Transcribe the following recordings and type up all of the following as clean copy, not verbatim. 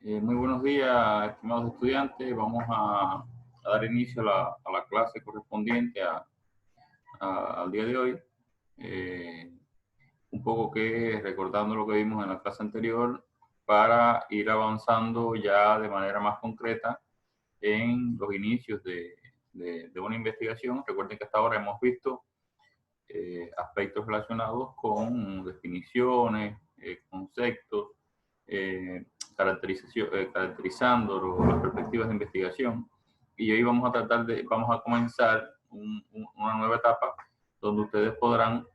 Muy buenos días, estimados estudiantes. Vamos a dar inicio a la clase correspondiente al día de hoy. Un poco que recordando lo que vimos en la clase anterior para ir avanzando ya de manera más concreta en los inicios de una investigación. Recuerden que hasta ahora hemos visto aspectos relacionados con definiciones, conceptos, caracterizando las perspectivas de investigación. Y hoy vamos a comenzar una nueva etapa donde ustedes podrán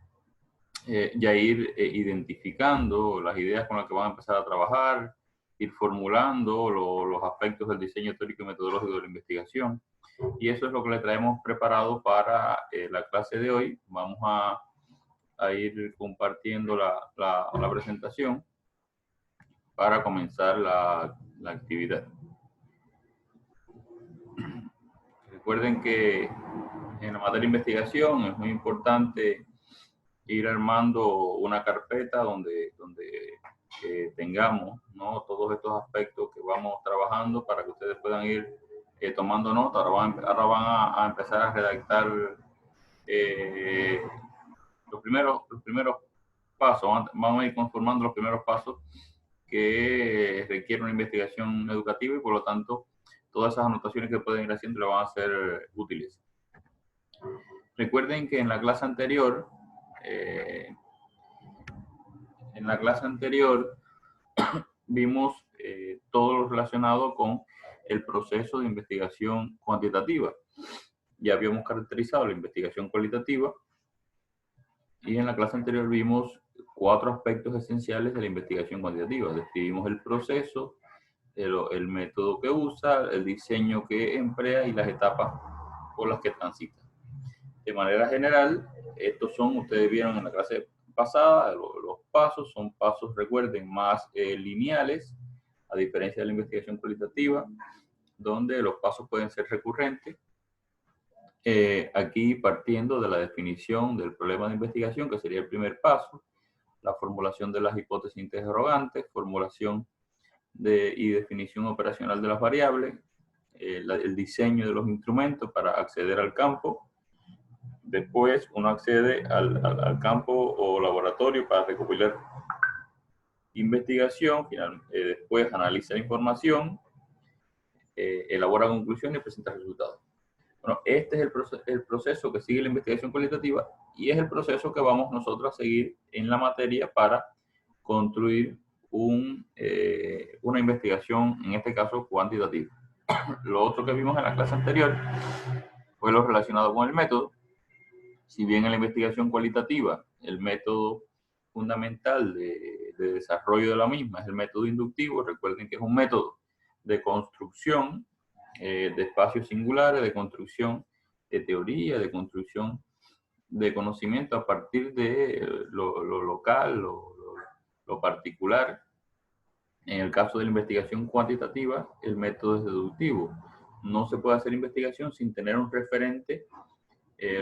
ya ir identificando las ideas con las que van a empezar a trabajar, ir formulando los aspectos del diseño teórico y metodológico de la investigación. Y eso es lo que le traemos preparado para la clase de hoy. Vamos a ir compartiendo la presentación para comenzar la actividad. Recuerden que en la materia de investigación es muy importante ir armando una carpeta donde tengamos, ¿no?, todos estos aspectos que vamos trabajando para que ustedes puedan ir tomando nota. Ahora van a empezar a redactar los primeros pasos. Vamos a ir conformando los primeros pasos que requiere una investigación educativa y por lo tanto todas esas anotaciones que pueden ir haciendo le van a ser útiles. Recuerden que en la clase anterior vimos todo lo relacionado con el proceso de investigación cuantitativa. Ya habíamos caracterizado la investigación cualitativa y en la clase anterior vimos 4 aspectos esenciales de la investigación cuantitativa. Describimos el proceso, el método que usa, el diseño que emplea y las etapas por las que transita. De manera general, estos son, ustedes vieron en la clase pasada, los pasos son pasos, recuerden, más lineales, a diferencia de la investigación cualitativa, donde los pasos pueden ser recurrentes. Aquí partiendo de la definición del problema de investigación, que sería el primer paso, la formulación de las hipótesis interrogantes, formulación y definición operacional de las variables, el diseño de los instrumentos para acceder al campo. Después uno accede al campo o laboratorio para recopilar investigación, después analiza la información, elabora conclusiones y presenta resultados. Bueno, este es el proceso que sigue la investigación cualitativa y es el proceso que vamos nosotros a seguir en la materia para construir una investigación, en este caso cuantitativa. Lo otro que vimos en la clase anterior fue lo relacionado con el método. Si bien en la investigación cualitativa el método fundamental de desarrollo de la misma es el método inductivo, recuerden que es un método de construcción de espacios singulares, de construcción de teoría, de construcción de conocimiento a partir de lo local, lo particular. En el caso de la investigación cuantitativa, el método es deductivo. No se puede hacer investigación sin tener un referente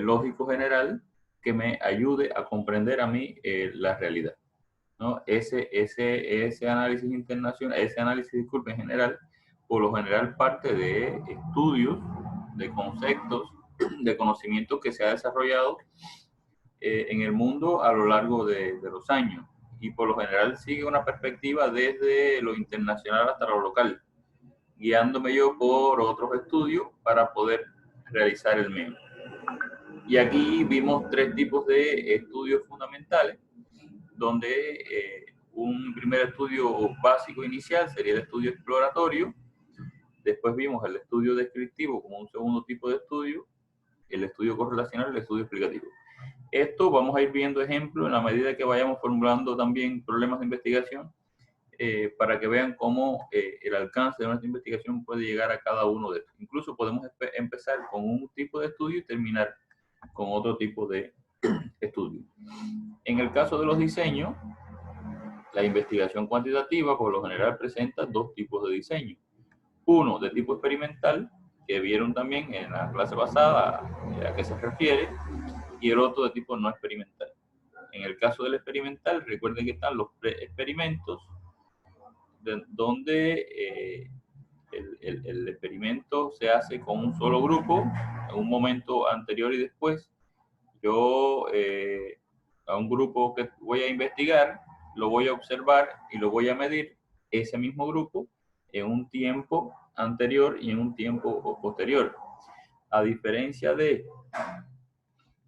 lógico general que me ayude a comprender a mí la realidad, ¿no? Ese análisis internacional, en general, por lo general parte de estudios, de conceptos, de conocimientos que se ha desarrollado en el mundo a lo largo de los años y por lo general sigue una perspectiva desde lo internacional hasta lo local, guiándome yo por otros estudios para poder realizar el mío. Y aquí vimos 3 tipos de estudios fundamentales, donde un primer estudio básico inicial sería el estudio exploratorio. Después vimos el estudio descriptivo como un segundo tipo de estudio, el estudio correlacional y el estudio explicativo. Esto vamos a ir viendo ejemplos en la medida que vayamos formulando también problemas de investigación para que vean cómo el alcance de nuestra investigación puede llegar a cada uno de estos. Incluso podemos empezar con un tipo de estudio y terminar con otro tipo de estudio. En el caso de los diseños, la investigación cuantitativa por lo general presenta 2 tipos de diseño. Uno de tipo experimental, que vieron también en la clase pasada a qué se refiere, y el otro de tipo no experimental. En el caso del experimental, recuerden que están los experimentos, donde el experimento se hace con un solo grupo, en un momento anterior y después. Yo a un grupo que voy a investigar, lo voy a observar y lo voy a medir, ese mismo grupo, en un tiempo anterior y en un tiempo posterior. A diferencia de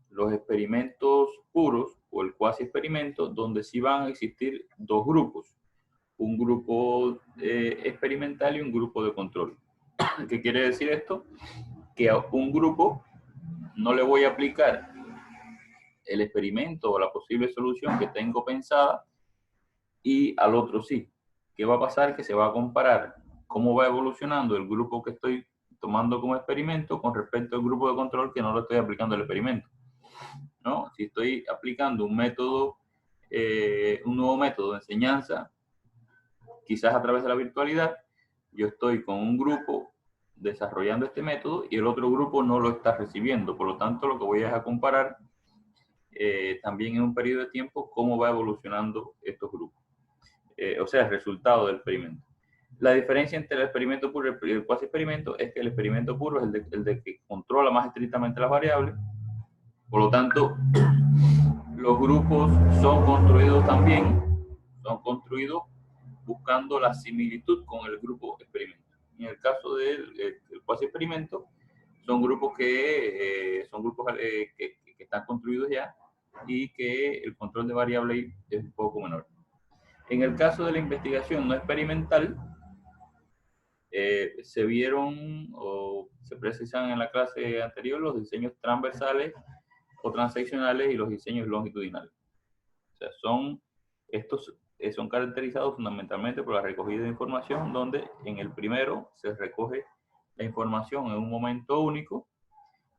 los experimentos puros o el cuasi experimento, donde sí van a existir dos grupos, un grupo experimental y un grupo de control. ¿Qué quiere decir esto? Que a un grupo no le voy a aplicar el experimento o la posible solución que tengo pensada y al otro sí. ¿Qué va a pasar? Que se va a comparar cómo va evolucionando el grupo que estoy tomando como experimento con respecto al grupo de control que no lo estoy aplicando el experimento, ¿no? Si estoy aplicando un método, un nuevo método de enseñanza, quizás a través de la virtualidad, yo estoy con un grupo desarrollando este método y el otro grupo no lo está recibiendo. Por lo tanto, lo que voy a comparar también en un periodo de tiempo cómo va evolucionando estos grupos. O sea, el resultado del experimento. La diferencia entre el experimento puro y el cuasi experimento es que el experimento puro es el de que controla más estrictamente las variables. Por lo tanto, los grupos son construidos también, son construidos buscando la similitud con el grupo experimento. En el caso del cuasi experimento, son grupos que están construidos ya y que el control de variable es un poco menor. En el caso de la investigación no experimental, se vieron o se precisan en la clase anterior los diseños transversales o transeccionales y los diseños longitudinales. O sea, estos son caracterizados fundamentalmente por la recogida de información, donde en el primero se recoge la información en un momento único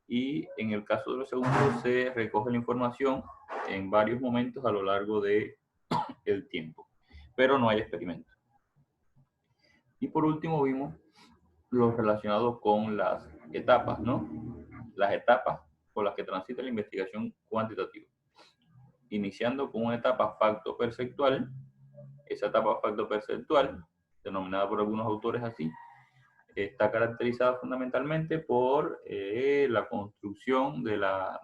y en el caso de los segundos se recoge la información en varios momentos a lo largo del tiempo, pero no hay experimento. Y por último vimos los relacionados con las etapas, ¿no? Las etapas por las que transita la investigación cuantitativa. Iniciando con una etapa facto-perceptual. Esa etapa facto-perceptual, denominada por algunos autores así, está caracterizada fundamentalmente por la construcción de la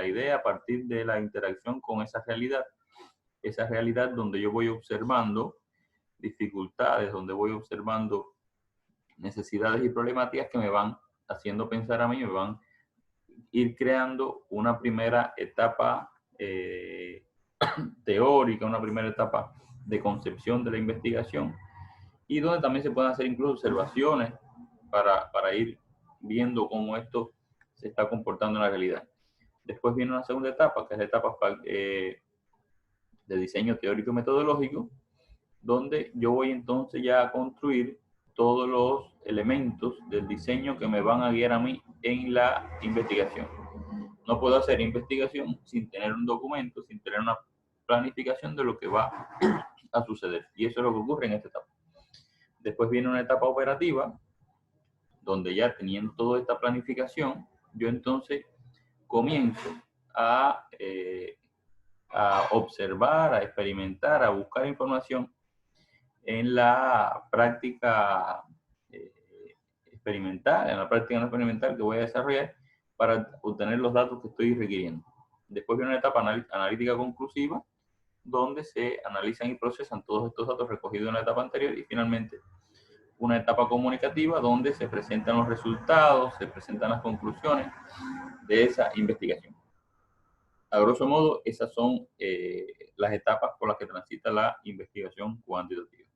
idea a partir de la interacción con esa realidad donde yo voy observando dificultades, donde voy observando necesidades y problemáticas que me van haciendo pensar a mí, me van a ir creando una primera etapa teórica, una primera etapa de concepción de la investigación, y donde también se pueden hacer incluso observaciones para ir viendo cómo esto se está comportando en la realidad. Después viene una segunda etapa, que es la etapa de diseño teórico y metodológico, donde yo voy entonces ya a construir todos los elementos del diseño que me van a guiar a mí en la investigación. No puedo hacer investigación sin tener un documento, sin tener una planificación de lo que va a suceder. Y eso es lo que ocurre en esta etapa. Después viene una etapa operativa, donde ya teniendo toda esta planificación, yo entonces comienzo a observar, a experimentar, a buscar información en la práctica experimental, en la práctica no experimental que voy a desarrollar para obtener los datos que estoy requiriendo. Después viene una etapa analítica conclusiva, donde se analizan y procesan todos estos datos recogidos en la etapa anterior, y finalmente una etapa comunicativa donde se presentan los resultados, se presentan las conclusiones de esa investigación. A grosso modo, esas son las etapas por las que transita la investigación cuantitativa.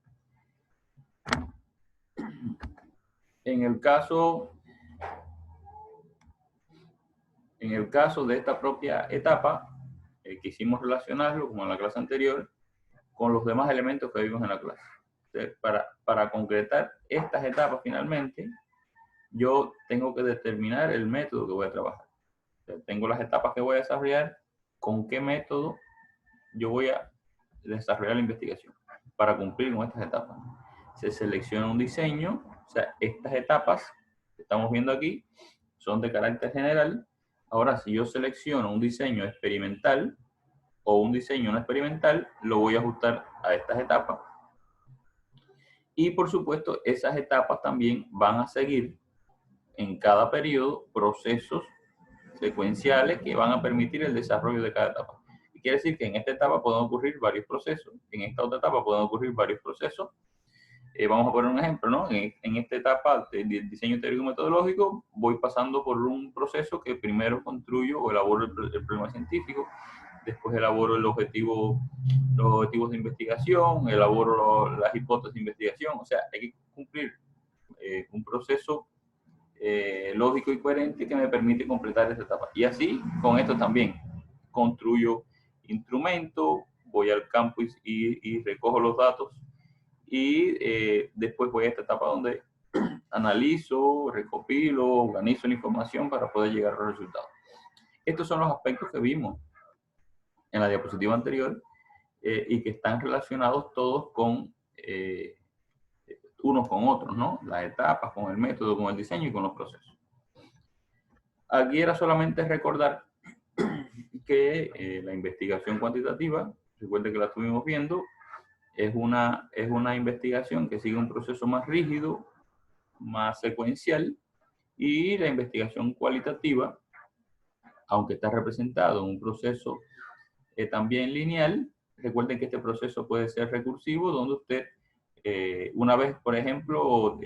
En el caso de esta propia etapa, quisimos relacionarlo, como en la clase anterior, con los demás elementos que vimos en la clase. Entonces, para concretar estas etapas finalmente, yo tengo que determinar el método que voy a trabajar. Entonces, tengo las etapas que voy a desarrollar, con qué método yo voy a desarrollar la investigación para cumplir con estas etapas. Se selecciona un diseño, o sea, estas etapas que estamos viendo aquí son de carácter general. Ahora, si yo selecciono un diseño experimental o un diseño no experimental, lo voy a ajustar a estas etapas. Y por supuesto, esas etapas también van a seguir en cada periodo procesos secuenciales que van a permitir el desarrollo de cada etapa. Y quiere decir que en esta etapa pueden ocurrir varios procesos, en esta otra etapa pueden ocurrir varios procesos. Vamos a poner un ejemplo, ¿no? En esta etapa de diseño teórico metodológico voy pasando por un proceso que primero construyo o elaboro el problema científico, después elaboro los objetivos de investigación, elaboro las hipótesis de investigación, o sea, hay que cumplir un proceso lógico y coherente que me permite completar esta etapa. Y así, con esto también, construyo instrumentos, voy al campo y recojo los datos y después voy a esta etapa donde analizo, recopilo, organizo la información para poder llegar a los resultados. Estos son los aspectos que vimos en la diapositiva anterior y que están relacionados todos con unos con otros, ¿no? Las etapas, con el método, con el diseño y con los procesos. Aquí era solamente recordar que la investigación cuantitativa, recuerden que la estuvimos viendo, es una investigación que sigue un proceso más rígido, más secuencial, y la investigación cualitativa, aunque está representado en un proceso también lineal, recuerden que este proceso puede ser recursivo, donde usted, una vez, por ejemplo,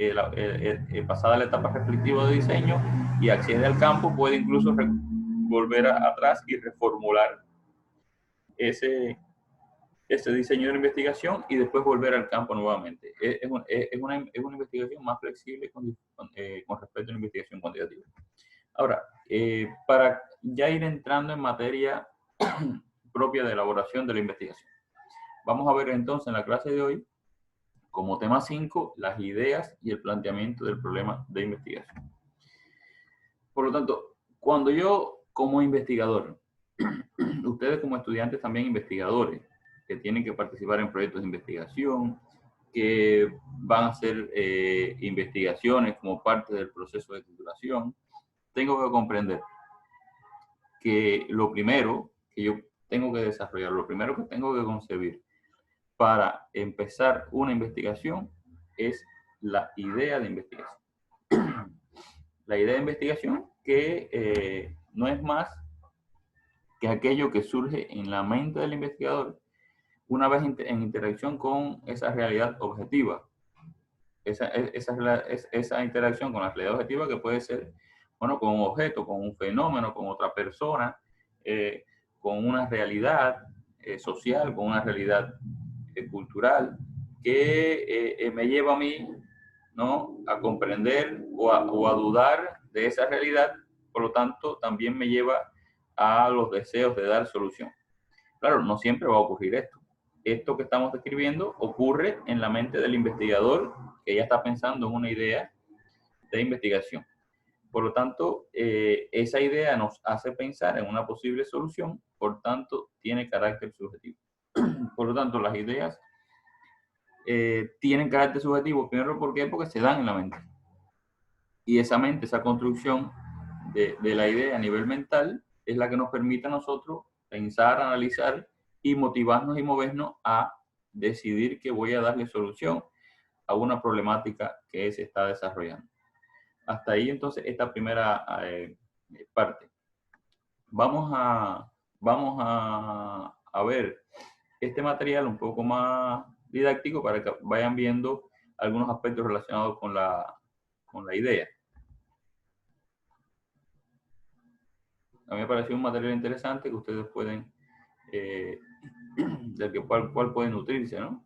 pasada la etapa reflexiva de diseño y accede al campo, puede incluso volver atrás y reformular ese diseño de la investigación y después volver al campo nuevamente. Es una investigación más flexible con respecto a la investigación cuantitativa. Ahora, para ya ir entrando en materia propia de elaboración de la investigación. Vamos a ver entonces en la clase de hoy, como tema 5, las ideas y el planteamiento del problema de investigación. Por lo tanto, cuando yo como investigador, ustedes como estudiantes también investigadores, que tienen que participar en proyectos de investigación, que van a hacer investigaciones como parte del proceso de titulación, tengo que comprender que lo primero que yo tengo que desarrollar, lo primero que tengo que concebir para empezar una investigación es la idea de investigación. La idea de investigación que no es más que aquello que surge en la mente del investigador una vez en interacción con esa realidad objetiva. Esa interacción con la realidad objetiva que puede ser, bueno, con un objeto, con un fenómeno, con otra persona, con una realidad social, con una realidad cultural, que me lleva a mí, ¿no?, a comprender o a dudar de esa realidad, por lo tanto, también me lleva a los deseos de dar solución. Claro, no siempre va a ocurrir esto. Esto que estamos describiendo ocurre en la mente del investigador que ya está pensando en una idea de investigación. Por lo tanto, esa idea nos hace pensar en una posible solución, por tanto, tiene carácter subjetivo. Por lo tanto, las ideas tienen carácter subjetivo, primero, ¿por qué? Porque se dan en la mente. Y esa mente, esa construcción de la idea a nivel mental, es la que nos permite a nosotros pensar, analizar y motivarnos y movernos a decidir que voy a darle solución a una problemática que se está desarrollando. Hasta ahí entonces esta primera parte. Vamos a ver este material un poco más didáctico para que vayan viendo algunos aspectos relacionados con la idea. A mí me pareció un material interesante que ustedes pueden, del cual pueden nutrirse, ¿no?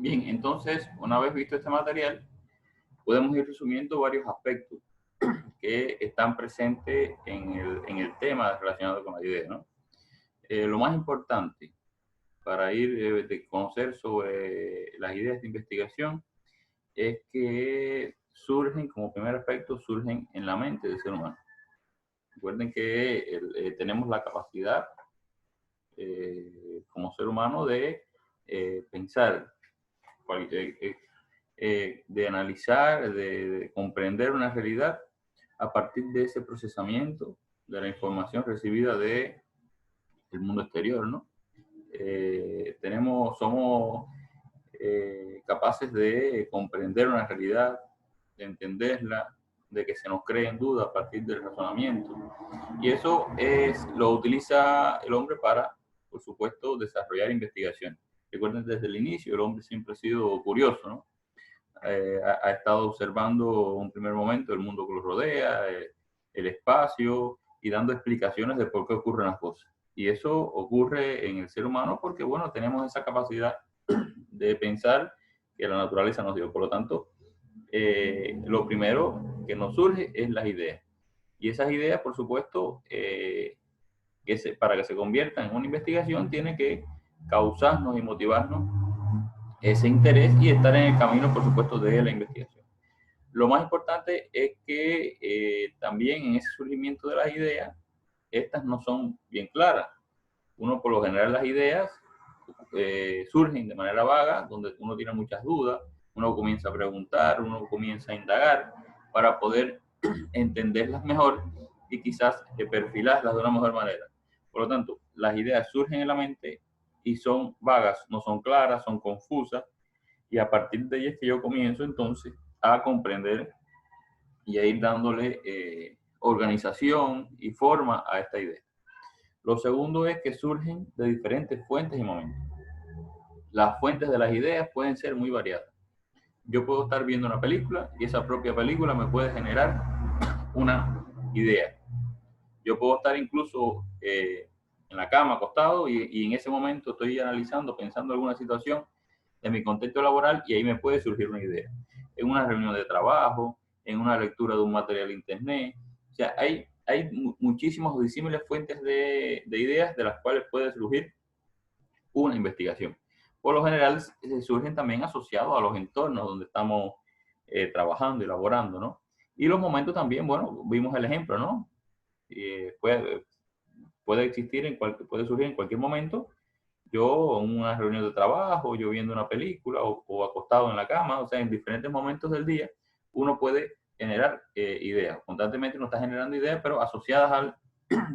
Bien, entonces, una vez visto este material, podemos ir resumiendo varios aspectos que están presentes en el tema relacionado con la idea, ¿no? Lo más importante para ir de conocer sobre las ideas de investigación es que surgen, como primer aspecto, surgen en la mente del ser humano. Recuerden que tenemos la capacidad como ser humano de pensar, de analizar, de comprender una realidad a partir de ese procesamiento de la información recibida del mundo exterior, ¿no? Somos capaces de comprender una realidad, de entenderla, de que se nos cree en duda a partir del razonamiento. Y eso lo utiliza el hombre para, por supuesto, desarrollar investigación. Recuerden, desde el inicio el hombre siempre ha sido curioso, ¿no? Ha estado observando un primer momento el mundo que lo rodea, el espacio, y dando explicaciones de por qué ocurren las cosas. Y eso ocurre en el ser humano porque, bueno, tenemos esa capacidad de pensar que la naturaleza nos dio. Por lo tanto, lo primero que nos surge es las ideas. Y esas ideas, por supuesto, para que se conviertan en una investigación, tiene que causarnos y motivarnos ese interés y estar en el camino, por supuesto, de la investigación. Lo más importante es que también en ese surgimiento de las ideas, estas no son bien claras. Uno, por lo general, las ideas surgen de manera vaga, donde uno tiene muchas dudas, uno comienza a preguntar, uno comienza a indagar para poder entenderlas mejor y quizás perfilarlas de una mejor manera. Por lo tanto, las ideas surgen en la mente y son vagas, no son claras, son confusas, y a partir de ellas que yo comienzo entonces a comprender y a ir dándole organización y forma a esta idea. Lo segundo es que surgen de diferentes fuentes y momentos. Las fuentes de las ideas pueden ser muy variadas. Yo puedo estar viendo una película y esa propia película me puede generar una idea. Yo puedo estar incluso en la cama acostado y en ese momento estoy analizando, pensando alguna situación de mi contexto laboral y ahí me puede surgir una idea. En una reunión de trabajo, en una lectura de un material de internet. O sea, hay muchísimas disímiles fuentes de ideas de las cuales puede surgir una investigación. Por lo general surgen también asociados a los entornos donde estamos trabajando y elaborando, ¿no? Y los momentos también, bueno, vimos el ejemplo, ¿no? Puede existir, puede surgir en cualquier momento. Yo en una reunión de trabajo, yo viendo una película o acostado en la cama, o sea, en diferentes momentos del día, uno puede generar ideas. Constantemente uno está generando ideas, pero asociadas al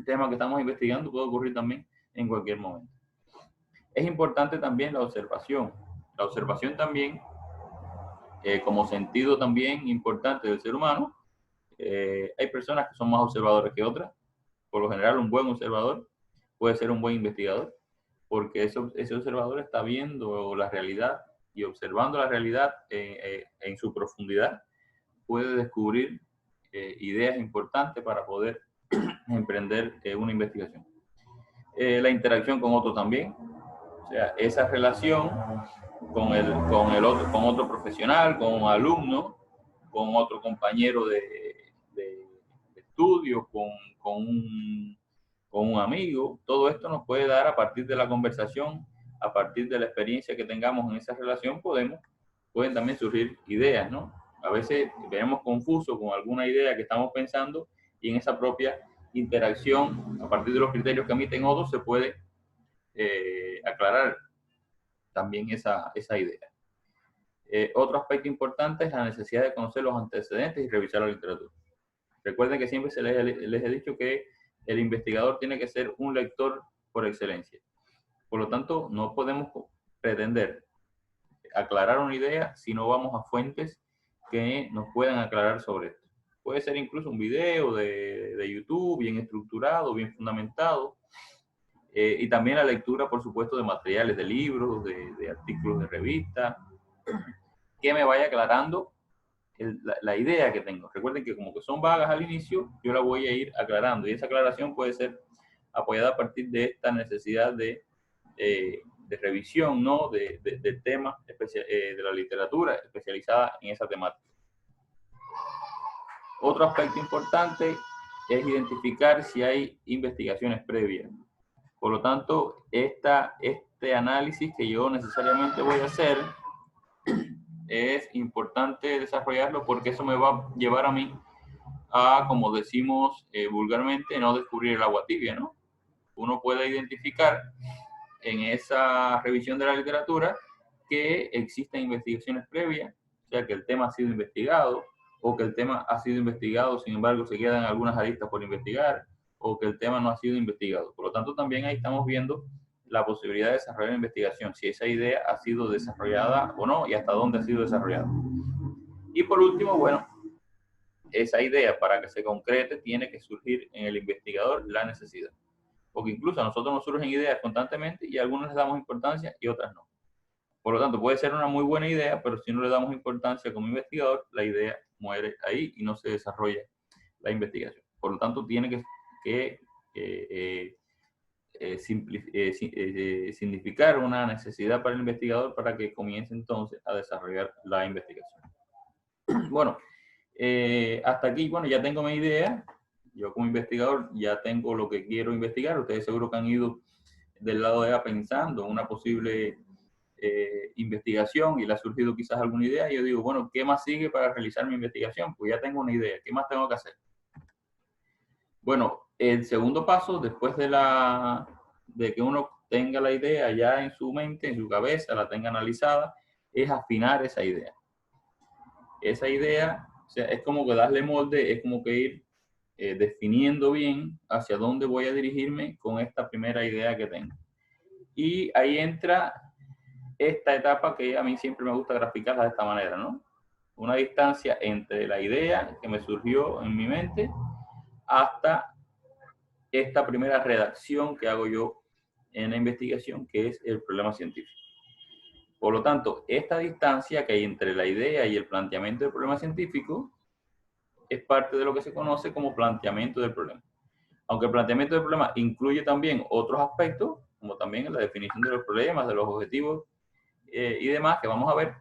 tema que estamos investigando, puede ocurrir también en cualquier momento. Es importante también la observación. La observación también, como sentido también importante del ser humano, hay personas que son más observadores que otras. Por lo general, un buen observador puede ser un buen investigador, porque ese observador está viendo la realidad y observando la realidad en su profundidad, puede descubrir ideas importantes para poder emprender una investigación. La interacción con otro también, o sea, esa relación con otro profesional, con un alumno, con otro compañero de estudio, con un amigo, todo esto nos puede dar a partir de la conversación, a partir de la experiencia que tengamos en esa relación, pueden también surgir ideas, ¿no? A veces veremos confuso con alguna idea que estamos pensando y en esa propia interacción, a partir de los criterios que emiten otros, se puede aclarar también esa idea. Otro aspecto importante es la necesidad de conocer los antecedentes y revisar la literatura. Recuerden que siempre les he dicho que el investigador tiene que ser un lector por excelencia. Por lo tanto, no podemos pretender aclarar una idea si no vamos a fuentes que nos puedan aclarar sobre esto. Puede ser incluso un video de YouTube bien estructurado, bien fundamentado, y también la lectura, por supuesto, de materiales, de libros, de artículos de revistas, que me vaya aclarando la idea que tengo. Recuerden que como que son vagas al inicio, yo la voy a ir aclarando, y esa aclaración puede ser apoyada a partir de esta necesidad de revisión, ¿no? de temas de la literatura especializada en esa temática. Otro aspecto importante es identificar si hay investigaciones previas. Por lo tanto, este análisis que yo necesariamente voy a hacer es importante desarrollarlo, porque eso me va a llevar a mí a, como decimos vulgarmente, no descubrir el agua tibia, ¿no? Uno puede identificar en esa revisión de la literatura que existen investigaciones previas, o sea, que el tema ha sido investigado, o que el tema ha sido investigado, sin embargo, se quedan algunas aristas por investigar, o que el tema no ha sido investigado. Por lo tanto, también ahí estamos viendo la posibilidad de desarrollar una investigación, si esa idea ha sido desarrollada o no, y hasta dónde ha sido desarrollada. Y por último, bueno, esa idea, para que se concrete, tiene que surgir en el investigador la necesidad. Porque incluso a nosotros nos surgen ideas constantemente y a algunas les damos importancia y otras no. Por lo tanto, puede ser una muy buena idea, pero si no le damos importancia como investigador, la idea muere ahí y no se desarrolla la investigación. Por lo tanto, tiene que significar una necesidad para el investigador para que comience entonces a desarrollar la investigación. Bueno, hasta aquí, bueno, ya tengo mi idea. Yo como investigador ya tengo lo que quiero investigar. Ustedes seguro que han ido del lado de A pensando en una posible investigación y le ha surgido quizás alguna idea. Y yo digo, bueno, ¿qué más sigue para realizar mi investigación? Pues ya tengo una idea. ¿Qué más tengo que hacer? Bueno, el segundo paso, después de que uno tenga la idea ya en su mente, en su cabeza, la tenga analizada, es afinar esa idea. Esa idea, o sea, es como que darle molde, es como que ir definiendo bien hacia dónde voy a dirigirme con esta primera idea que tengo. Y ahí entra esta etapa que a mí siempre me gusta graficarla de esta manera, ¿no? Una distancia entre la idea que me surgió en mi mente hasta esta primera redacción que hago yo en la investigación, que es el problema científico. Por lo tanto, esta distancia que hay entre la idea y el planteamiento del problema científico es parte de lo que se conoce como planteamiento del problema. Aunque el planteamiento del problema incluye también otros aspectos, como también la definición de los problemas, de los objetivos y demás, que vamos a ver,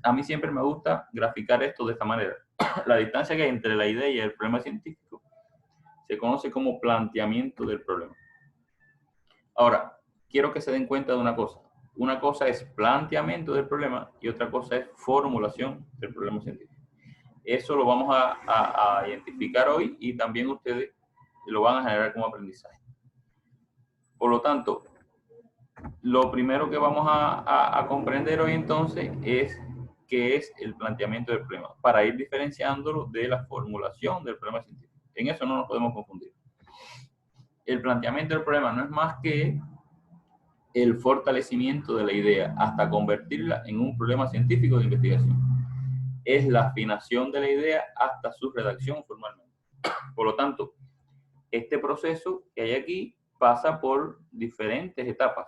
a mí siempre me gusta graficar esto de esta manera. La distancia que hay entre la idea y el problema científico se conoce como planteamiento del problema. Ahora, quiero que se den cuenta de una cosa. Una cosa es planteamiento del problema y otra cosa es formulación del problema científico. Eso lo vamos a identificar hoy y también ustedes lo van a generar como aprendizaje. Por lo tanto, lo primero que vamos a comprender hoy entonces es qué es el planteamiento del problema, para ir diferenciándolo de la formulación del problema científico. En eso no nos podemos confundir. El planteamiento del problema no es más que el fortalecimiento de la idea hasta convertirla en un problema científico de investigación. Es la afinación de la idea hasta su redacción formalmente. Por lo tanto, este proceso que hay aquí pasa por diferentes etapas.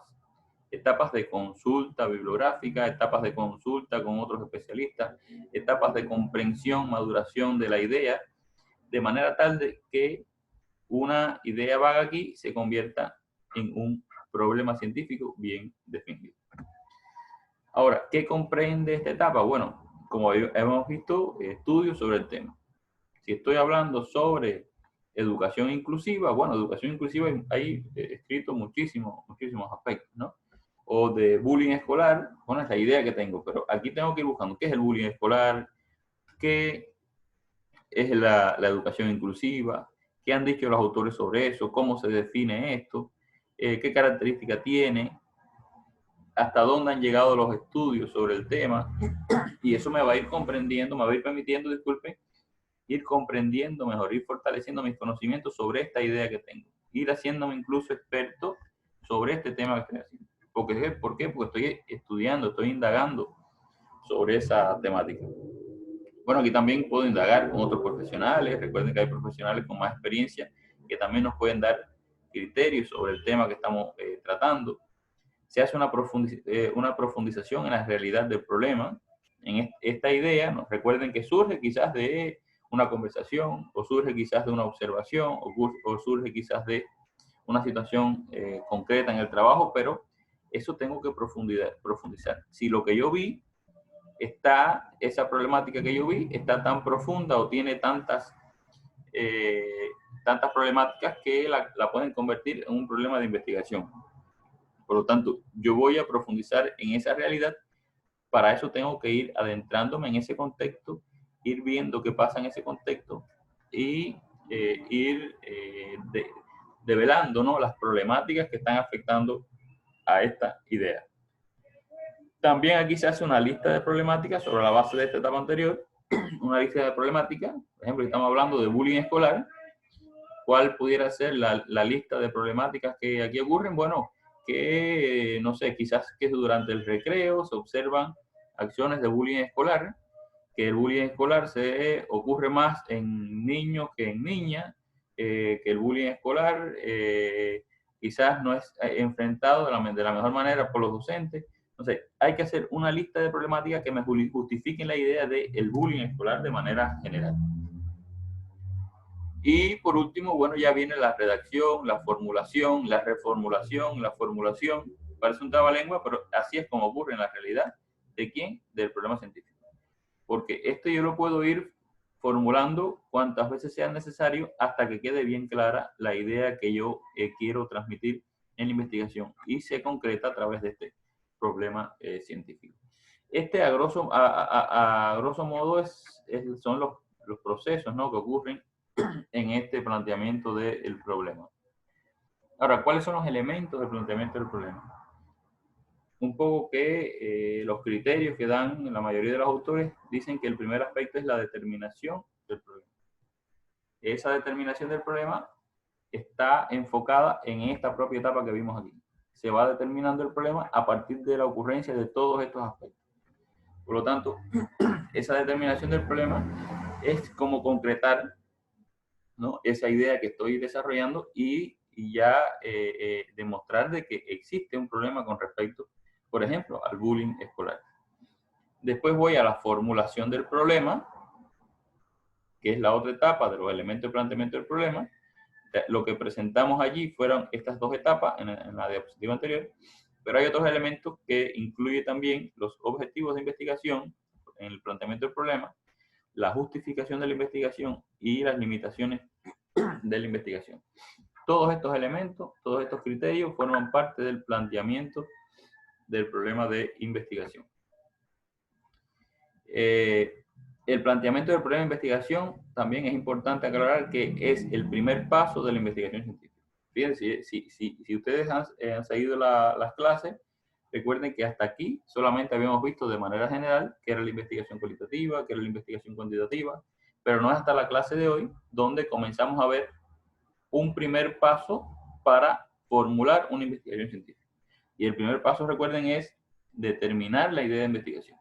Etapas de consulta bibliográfica, etapas de consulta con otros especialistas, etapas de comprensión, maduración de la idea, de manera tal de que una idea vaga aquí se convierta en un problema científico bien definido. Ahora, ¿qué comprende esta etapa? Bueno, como hemos visto, estudios sobre el tema. Si estoy hablando sobre educación inclusiva, bueno, educación inclusiva hay escrito muchísimos aspectos, ¿no? O de bullying escolar, bueno, es la idea que tengo, pero aquí tengo que ir buscando qué es el bullying escolar, qué es la educación inclusiva, qué han dicho los autores sobre eso, cómo se define esto, qué característica tiene, hasta dónde han llegado los estudios sobre el tema, y eso me va a ir comprendiendo, me va a ir permitiendo, disculpen, ir comprendiendo mejor, ir fortaleciendo mis conocimientos sobre esta idea que tengo, ir haciéndome incluso experto sobre este tema que estoy haciendo. ¿Por qué? Porque estoy estudiando, estoy indagando sobre esa temática. Bueno, aquí también puedo indagar con otros profesionales. Recuerden que hay profesionales con más experiencia que también nos pueden dar criterios sobre el tema que estamos tratando. Se hace una profundización en la realidad del problema. En esta idea, ¿no? Recuerden que surge quizás de una conversación, o surge quizás de una observación, o surge quizás de una situación concreta en el trabajo, pero eso tengo que profundizar. Si lo que yo vi esa problemática que yo vi está tan profunda o tiene tantas problemáticas que la pueden convertir en un problema de investigación. Por lo tanto, yo voy a profundizar en esa realidad. Para eso tengo que ir adentrándome en ese contexto, ir viendo qué pasa en ese contexto y ir develando, ¿no?, las problemáticas que están afectando a esta idea. También aquí se hace una lista de problemáticas sobre la base de esta etapa anterior, una lista de problemáticas. Por ejemplo, estamos hablando de bullying escolar. ¿Cuál pudiera ser la lista de problemáticas que aquí ocurren? Bueno, que, no sé, quizás que durante el recreo se observan acciones de bullying escolar, que el bullying escolar se ocurre más en niños que en niñas, que el bullying escolar quizás no es enfrentado de la mejor manera por los docentes. Entonces, hay que hacer una lista de problemáticas que me justifiquen la idea del bullying escolar de manera general. Y por último, bueno, ya viene la redacción, la formulación, la reformulación, la formulación. Parece un trabalengua, pero así es como ocurre en la realidad. ¿De quién? Del problema científico. Porque esto yo lo puedo ir formulando cuantas veces sea necesario hasta que quede bien clara la idea que yo quiero transmitir en la investigación y se concreta a través de este problema científico. A grosso modo son los procesos, ¿no?, que ocurren en este planteamiento del problema. Ahora, ¿cuáles son los elementos del planteamiento del problema? Un poco que los criterios que dan la mayoría de los autores dicen que el primer aspecto es la determinación del problema. Esa determinación del problema está enfocada en esta propia etapa que vimos aquí. Se va determinando el problema a partir de la ocurrencia de todos estos aspectos. Por lo tanto, esa determinación del problema es como concretar, ¿no?, esa idea que estoy desarrollando y ya demostrar de que existe un problema con respecto, por ejemplo, al bullying escolar. Después voy a la formulación del problema, que es la otra etapa de los elementos de planteamiento del problema. Lo que presentamos allí fueron estas dos etapas en la diapositiva anterior, pero hay otros elementos que incluyen también los objetivos de investigación en el planteamiento del problema, la justificación de la investigación y las limitaciones de la investigación. Todos estos elementos, todos estos criterios forman parte del planteamiento del problema de investigación. El planteamiento del problema de investigación también es importante aclarar que es el primer paso de la investigación científica. Fíjense, si ustedes han seguido las clases, recuerden que hasta aquí solamente habíamos visto de manera general qué era la investigación cualitativa, qué era la investigación cuantitativa, pero no es hasta la clase de hoy donde comenzamos a ver un primer paso para formular una investigación científica. Y el primer paso, recuerden, es determinar la idea de investigación.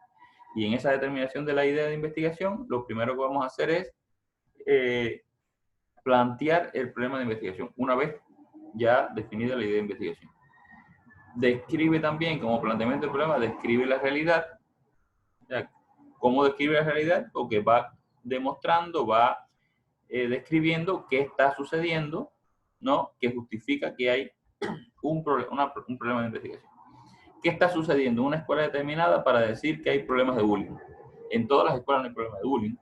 Y en esa determinación de la idea de investigación, lo primero que vamos a hacer es plantear el problema de investigación, una vez ya definida la idea de investigación. Describe también, como planteamiento del problema, describe la realidad. ¿Cómo describe la realidad? Porque va demostrando, va describiendo qué está sucediendo, ¿no?, que justifica que hay un problema de investigación. ¿Qué está sucediendo en una escuela determinada para decir que hay problemas de bullying? En todas las escuelas no hay problemas de bullying.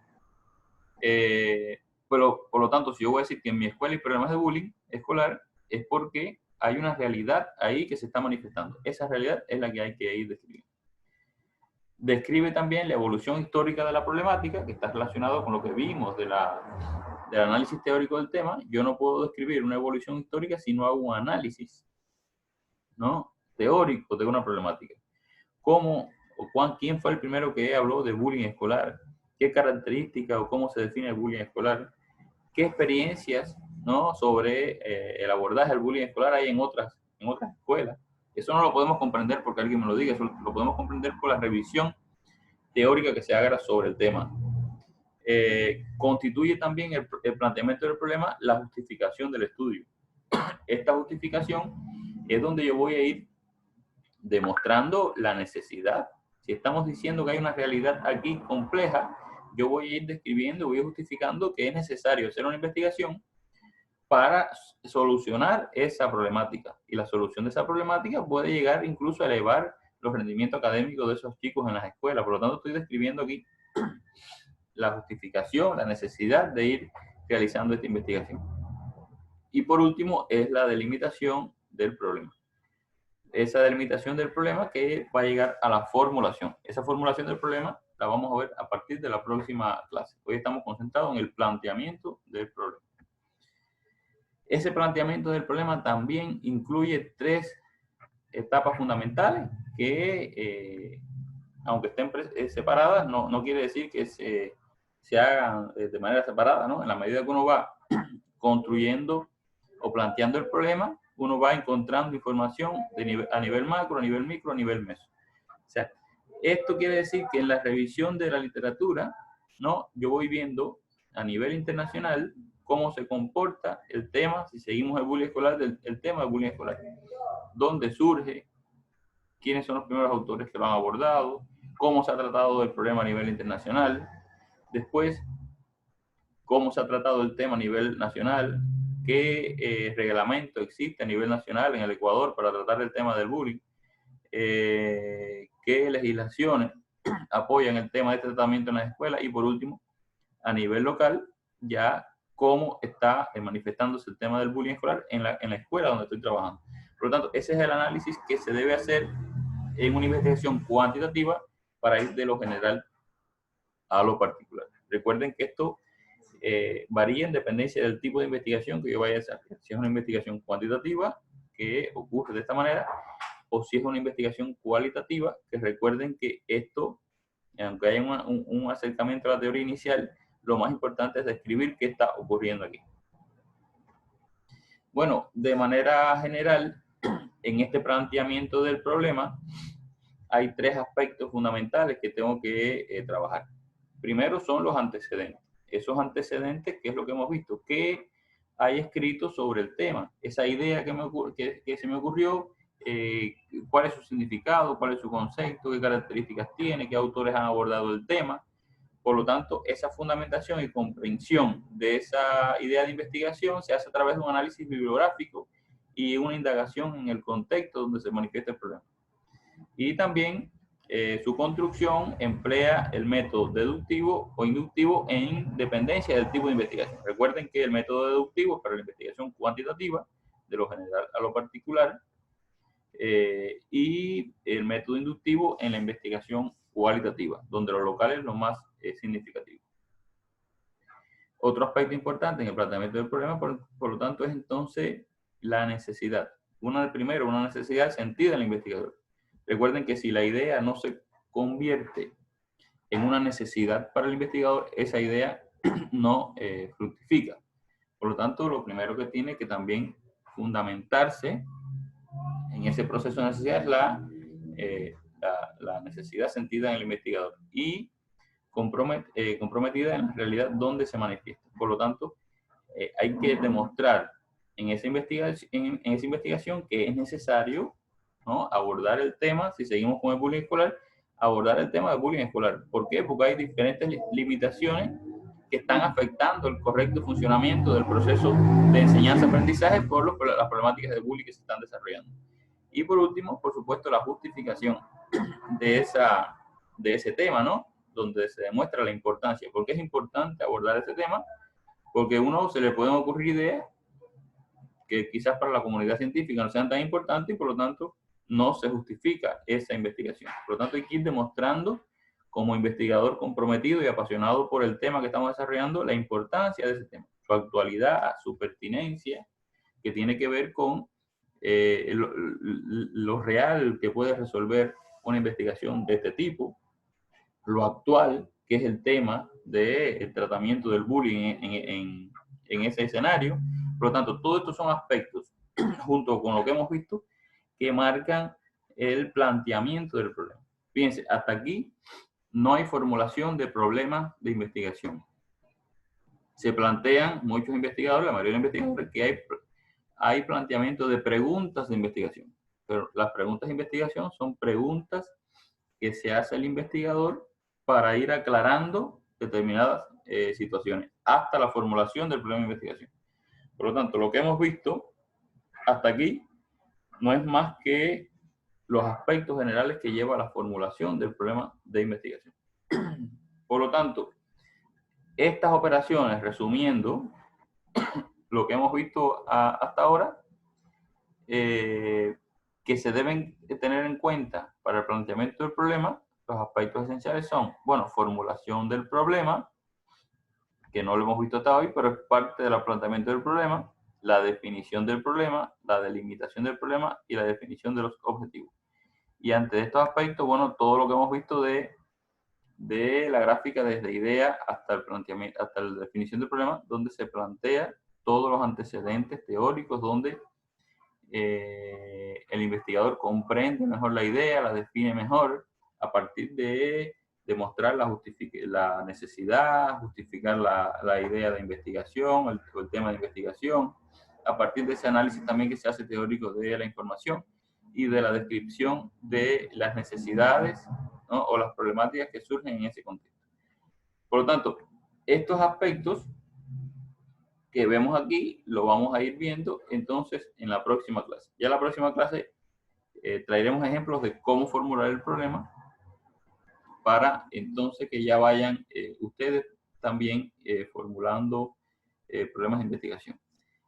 Pero, por lo tanto, si yo voy a decir que en mi escuela hay problemas de bullying escolar, es porque hay una realidad ahí que se está manifestando. Esa realidad es la que hay que ir describiendo. Describe también la evolución histórica de la problemática, que está relacionado con lo que vimos del análisis teórico del tema. Yo no puedo describir una evolución histórica si no hago un análisis, ¿no?, teórico de una problemática. ¿Quién fue el primero que habló de bullying escolar? ¿Qué características o cómo se define el bullying escolar? ¿Qué experiencias, ¿no?, sobre el abordaje del bullying escolar hay en otras escuelas? Eso no lo podemos comprender porque alguien me lo diga, eso lo podemos comprender por la revisión teórica que se haga sobre el tema. Constituye también el planteamiento del problema la justificación del estudio. Esta justificación es donde yo voy a ir demostrando la necesidad. Si estamos diciendo que hay una realidad aquí compleja, yo voy a ir describiendo, voy a ir justificando que es necesario hacer una investigación para solucionar esa problemática. Y la solución de esa problemática puede llegar incluso a elevar los rendimientos académicos de esos chicos en las escuelas. Por lo tanto, estoy describiendo aquí la justificación, la necesidad de ir realizando esta investigación. Y por último, es la delimitación del problema. Esa delimitación del problema que va a llegar a la formulación. Esa formulación del problema la vamos a ver a partir de la próxima clase. Hoy estamos concentrados en el planteamiento del problema. Ese planteamiento del problema también incluye 3 etapas fundamentales que, aunque estén separadas, no quiere decir que se hagan de manera separada, ¿no? En la medida que uno va construyendo o planteando el problema, uno va encontrando información a nivel macro, a nivel micro, a nivel meso. O sea, esto quiere decir que en la revisión de la literatura, ¿no?, yo voy viendo a nivel internacional cómo se comporta el tema, si seguimos el bullying escolar, el tema del bullying escolar. ¿Dónde surge? ¿Quiénes son los primeros autores que lo han abordado? ¿Cómo se ha tratado el problema a nivel internacional? Después, ¿cómo se ha tratado el tema a nivel nacional? ¿Qué reglamento existe a nivel nacional en el Ecuador para tratar el tema del bullying? ¿Qué legislaciones apoyan el tema de tratamiento en las escuelas? Y por último, a nivel local, ya cómo está manifestándose el tema del bullying escolar en la escuela donde estoy trabajando. Por lo tanto, ese es el análisis que se debe hacer en una investigación cuantitativa para ir de lo general a lo particular. Recuerden que esto varía en dependencia del tipo de investigación que yo vaya a hacer. Si es una investigación cuantitativa, que ocurre de esta manera, o si es una investigación cualitativa, que recuerden que esto, aunque haya un acercamiento a la teoría inicial, lo más importante es describir qué está ocurriendo aquí. Bueno, de manera general, en este planteamiento del problema, hay 3 aspectos fundamentales que tengo que trabajar. Primero son los antecedentes. Esos antecedentes, ¿qué es lo que hemos visto? ¿Qué hay escrito sobre el tema? Esa idea que se me ocurrió, ¿cuál es su significado? ¿Cuál es su concepto? ¿Qué características tiene? ¿Qué autores han abordado el tema? Por lo tanto, esa fundamentación y comprensión de esa idea de investigación se hace a través de un análisis bibliográfico y una indagación en el contexto donde se manifiesta el problema. Y también su construcción emplea el método deductivo o inductivo en dependencia del tipo de investigación. Recuerden que el método deductivo es para la investigación cuantitativa, de lo general a lo particular, y el método inductivo en la investigación cualitativa, donde lo local es lo más significativo. Otro aspecto importante en el planteamiento del problema, por lo tanto, es entonces la necesidad. Una necesidad sentida en el investigador. Recuerden que si la idea no se convierte en una necesidad para el investigador, esa idea no fructifica. Por lo tanto, lo primero que tiene que también fundamentarse en ese proceso de necesidad es la necesidad sentida en el investigador y comprometida en la realidad donde se manifiesta. Por lo tanto, hay que demostrar en esa investigación que es necesario, ¿no?, abordar el tema, si seguimos con el bullying escolar, abordar el tema del bullying escolar. ¿Por qué? Porque hay diferentes limitaciones que están afectando el correcto funcionamiento del proceso de enseñanza-aprendizaje por las problemáticas de bullying que se están desarrollando. Y por último, por supuesto, la justificación de ese tema, ¿no?, donde se demuestra la importancia. ¿Por qué es importante abordar ese tema? Porque a uno se le pueden ocurrir ideas que quizás para la comunidad científica no sean tan importantes y por lo tanto no se justifica esa investigación. Por lo tanto, hay que ir demostrando como investigador comprometido y apasionado por el tema que estamos desarrollando la importancia de ese tema, su actualidad, su pertinencia, que tiene que ver con lo real que puede resolver una investigación de este tipo, lo actual, que es el tema del tratamiento del bullying en ese escenario. Por lo tanto, todos estos son aspectos, junto con lo que hemos visto, que marcan el planteamiento del problema. Fíjense, hasta aquí no hay formulación de problemas de investigación. Se plantean muchos investigadores, la mayoría de los investigadores, que hay planteamiento de preguntas de investigación. Pero las preguntas de investigación son preguntas que se hace el investigador para ir aclarando determinadas situaciones, hasta la formulación del problema de investigación. Por lo tanto, lo que hemos visto hasta aquí no es más que los aspectos generales que lleva a la formulación del problema de investigación. Por lo tanto, estas operaciones, resumiendo lo que hemos visto hasta ahora, que se deben tener en cuenta para el planteamiento del problema, los aspectos esenciales son, bueno, formulación del problema, que no lo hemos visto hasta hoy, pero es parte del planteamiento del problema, la definición del problema, la delimitación del problema y la definición de los objetivos. Y ante estos aspectos, bueno, todo lo que hemos visto de la gráfica desde idea hasta el planteamiento, hasta la definición del problema, donde se plantea todos los antecedentes teóricos, donde el investigador comprende mejor la idea, la define mejor, a partir de demostrar la necesidad, justificar la idea de investigación, el tema de investigación, a partir de ese análisis también que se hace teórico de la información y de la descripción de las necesidades, ¿no?, o las problemáticas que surgen en ese contexto. Por lo tanto, estos aspectos que vemos aquí lo vamos a ir viendo entonces en la próxima clase. Ya en la próxima clase traeremos ejemplos de cómo formular el problema para entonces que ya vayan ustedes también formulando problemas de investigación.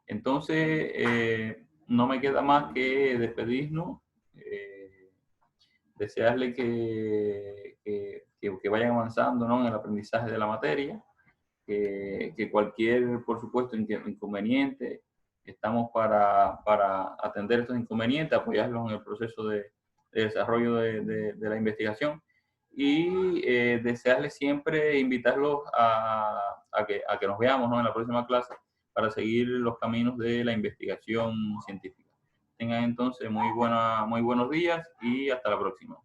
Entonces, no me queda más que despedirnos, desearle que vayan avanzando, ¿no?, en el aprendizaje de la materia, que cualquier, por supuesto, inconveniente, estamos para atender estos inconvenientes, apoyarlos en el proceso de desarrollo de la investigación y desearles siempre, invitarlos a que nos veamos, ¿no?, en la próxima clase para seguir los caminos de la investigación científica. Tengan entonces muy buenos días y hasta la próxima.